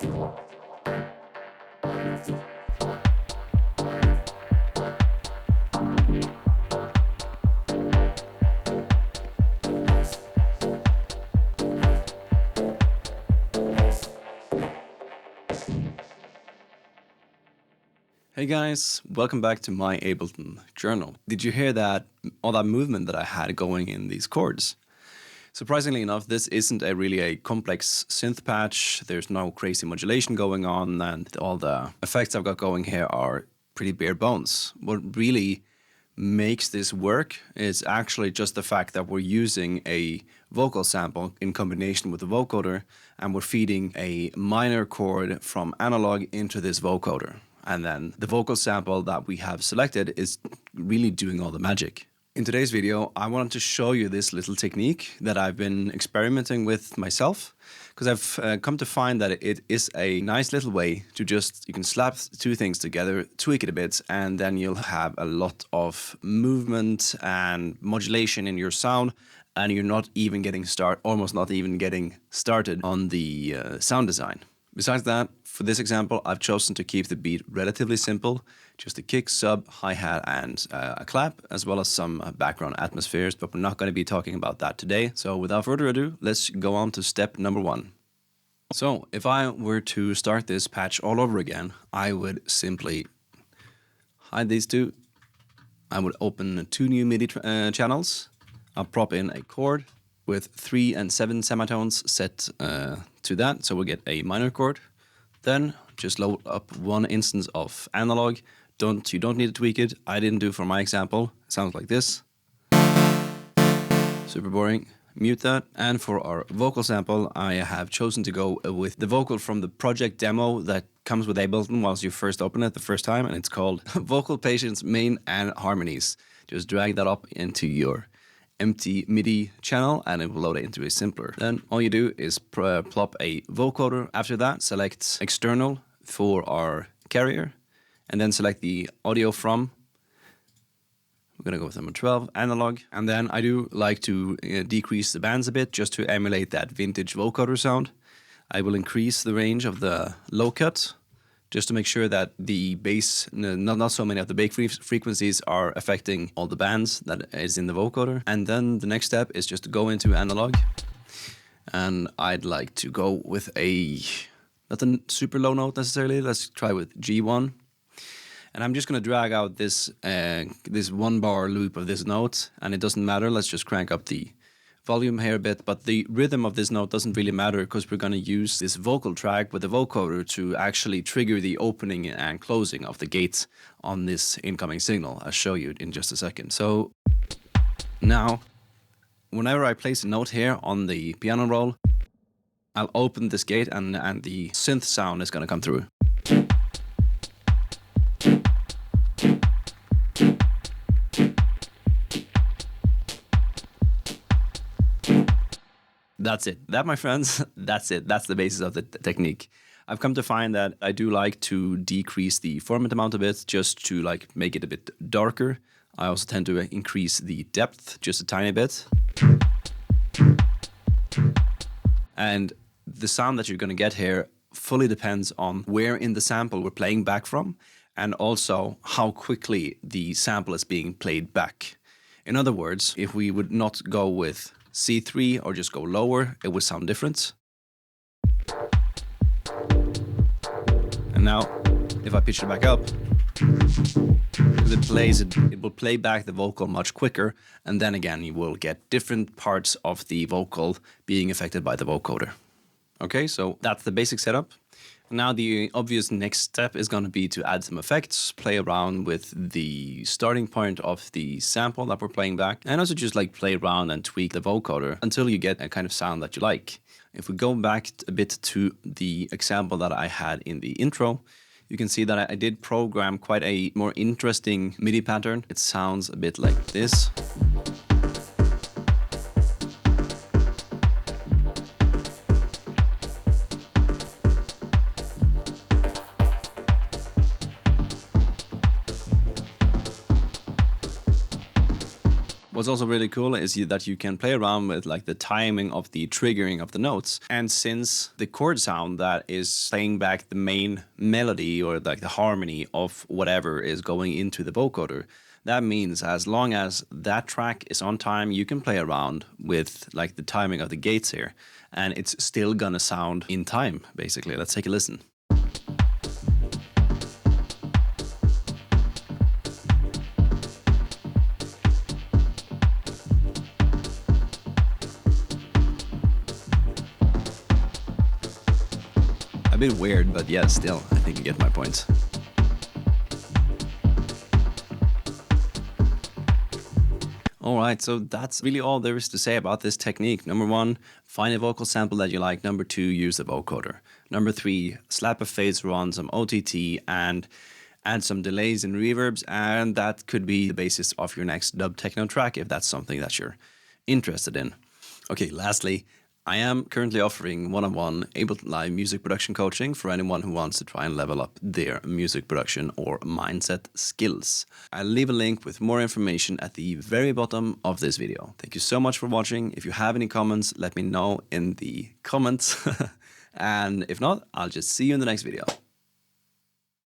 Hey guys, welcome back to my Ableton journal. Did you hear that, all that movement that I had going in these chords? Surprisingly enough, this isn't really a complex synth patch. There's no crazy modulation going on, and all the effects I've got going here are pretty bare bones. What really makes this work is actually just the fact that we're using a vocal sample in combination with the vocoder, and we're feeding a minor chord from analog into this vocoder. And then the vocal sample that we have selected is really doing all the magic. In today's video, I wanted to show you this little technique that I've been experimenting with myself, because I've come to find that it is a nice little way to you can slap two things together, tweak it a bit, and then you'll have a lot of movement and modulation in your sound, and you're almost not even getting started on the sound design. Besides that, for this example, I've chosen to keep the beat relatively simple, just a kick, sub, hi-hat, and a clap, as well as some background atmospheres, but we're not going to be talking about that today. So without further ado, let's go on to step number 1. So if I were to start this patch all over again, I would simply hide these two. I would open 2 new MIDI channels. I'll prop in a chord with 3 and 7 semitones set to that, so we'll get a minor chord. Then just load up 1 instance of analog. You don't need to tweak it. I didn't do for my example. It sounds like this. Super boring. Mute that. And for our vocal sample, I have chosen to go with the vocal from the project demo that comes with Ableton once you first open it the first time, and it's called Vocal Patience Main and Harmonies. Just drag that up into your empty MIDI channel and it will load it into a simpler. Then all you do is plop a vocoder. After that, select external for our carrier, and then select the audio from. We're gonna go with number 12, analog. And then I do like to decrease the bands a bit just to emulate that vintage vocoder sound. I will increase the range of the low cut just to make sure that the bass, not so many of the bass frequencies are affecting all the bands that is in the vocoder. And then the next step is just to go into analog. And I'd like to go with not a super low note necessarily. Let's try with G1. And I'm just going to drag out this 1 bar loop of this note, and it doesn't matter. Let's just crank up the volume here a bit, but the rhythm of this note doesn't really matter because we're going to use this vocal track with the vocoder to actually trigger the opening and closing of the gates on this incoming signal. I'll show you in just a second. So now, whenever I place a note here on the piano roll, I'll open this gate and the synth sound is going to come through. That's it. That, my friends, that's it. That's the basis of the technique. I've come to find that I do like to decrease the formant amount a bit just to make it a bit darker. I also tend to increase the depth just a tiny bit. And the sound that you're going to get here fully depends on where in the sample we're playing back from, and also how quickly the sample is being played back. In other words, if we would not go with C3 or just go lower, it would sound different. And now, if I pitch it back up, it will play back the vocal much quicker, and then again you will get different parts of the vocal being affected by the vocoder. Okay, so that's the basic setup. Now the obvious next step is going to be to add some effects, play around with the starting point of the sample that we're playing back, and also just play around and tweak the vocoder until you get a kind of sound that you like. If we go back a bit to the example that I had in the intro, you can see that I did program quite a more interesting MIDI pattern. It sounds a bit like this. What's also really cool is that you can play around with like the timing of the triggering of the notes. And since the chord sound that is playing back the main melody or like the harmony of whatever is going into the vocoder, that means as long as that track is on time, you can play around with like the timing of the gates here, and it's still gonna sound in time, basically. Let's take a listen. A bit weird, but yeah, still, I think you get my point. Alright, so that's really all there is to say about this technique. Number 1, find a vocal sample that you like. Number 2, use the vocoder. Number 3, slap a phaser on some OTT and add some delays and reverbs, and that could be the basis of your next dub techno track if that's something that you're interested in. Okay, lastly, I am currently offering one-on-one Ableton Live music production coaching for anyone who wants to try and level up their music production or mindset skills. I'll leave a link with more information at the very bottom of this video. Thank you so much for watching. If you have any comments, let me know in the comments. And if not, I'll just see you in the next video.